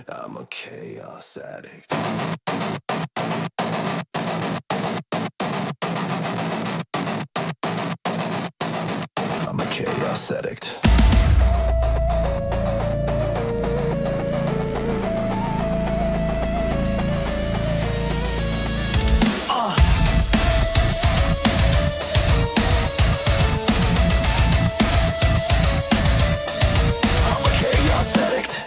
I'm a chaos addict. I'm a chaos addict. I'm a chaos addict.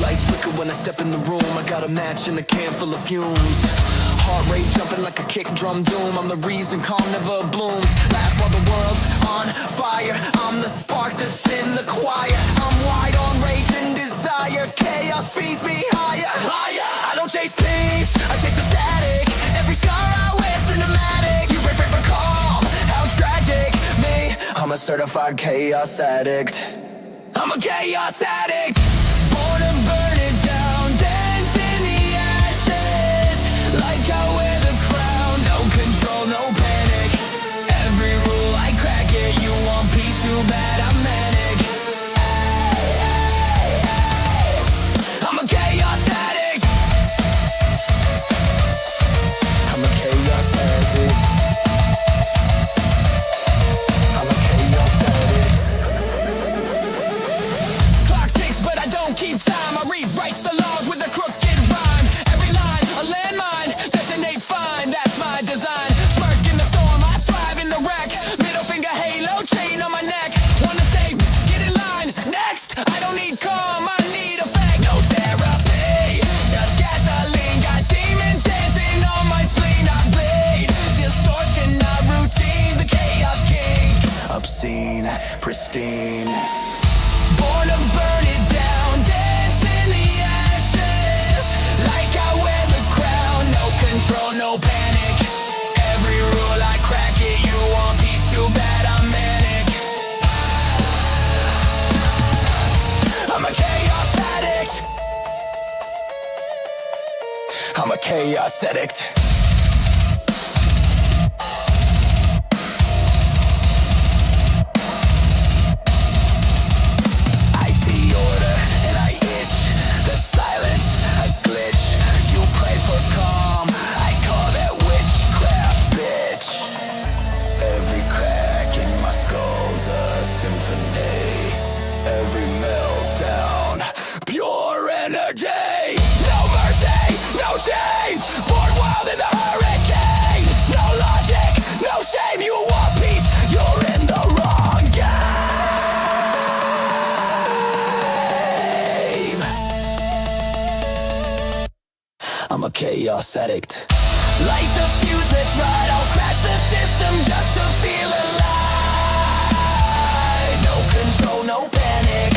Lights flicker when I step in the room. I got a match and a can full of fumes. Heart rate jumping like a kick drum doom. I'm the reason calm never blooms. Laugh while the world's on fire. I'm the spark that's in the choir. I'm wide on rage and desire. Chaos feeds me higher, higher. I don't chase peace, I chase the static. Every scar I wear cinematic. You break for calm, how tragic. Me, I'm a certified chaos addict. I'm a chaos addict. Born to burn it down, dance in the ashes. Like I wear the crown, no control, no panic. Every rule I crack it, you want peace, too bad I'm manic. Hey, hey, hey. I'm a chaos addict. I'm a chaos addict. I'm a chaos addict. Clock ticks, but I don't keep time. I rewrite the laws with a crooked rhyme. Every line, a landmine, detonate fine. That's my design. Smirk in the storm, I thrive in the wreck. Middle finger halo, chain on my neck. Wanna say, get in line, next. I don't need calm, I need effect. No therapy, just gasoline. Got demons dancing on my spleen. I bleed, distortion, not routine. The chaos king, obscene, pristine. Born to burn it down, dance in the ashes. Like I wear the crown, no control, no panic. Every rule I crack it, you want peace, too bad I'm manic. I'm a chaos addict. I'm a chaos addict. I see order and I itch. The silence, a glitch. You pray for calm, I call that witchcraft, bitch. Every crack in my skull's a symphony. Every meltdown, pure energy. No mercy, no chains. Born wild in the hurricane. No logic, no shame. You want peace, you're in the wrong game. I'm a chaos addict. Light the fuse, that's right. I'll crash the system just to feel alive. No control, no panic.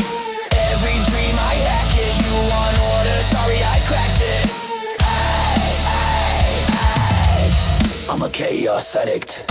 Every dream I hack it. You want order, sorry I cracked it. Ay, ay, ay. I'm a chaos addict.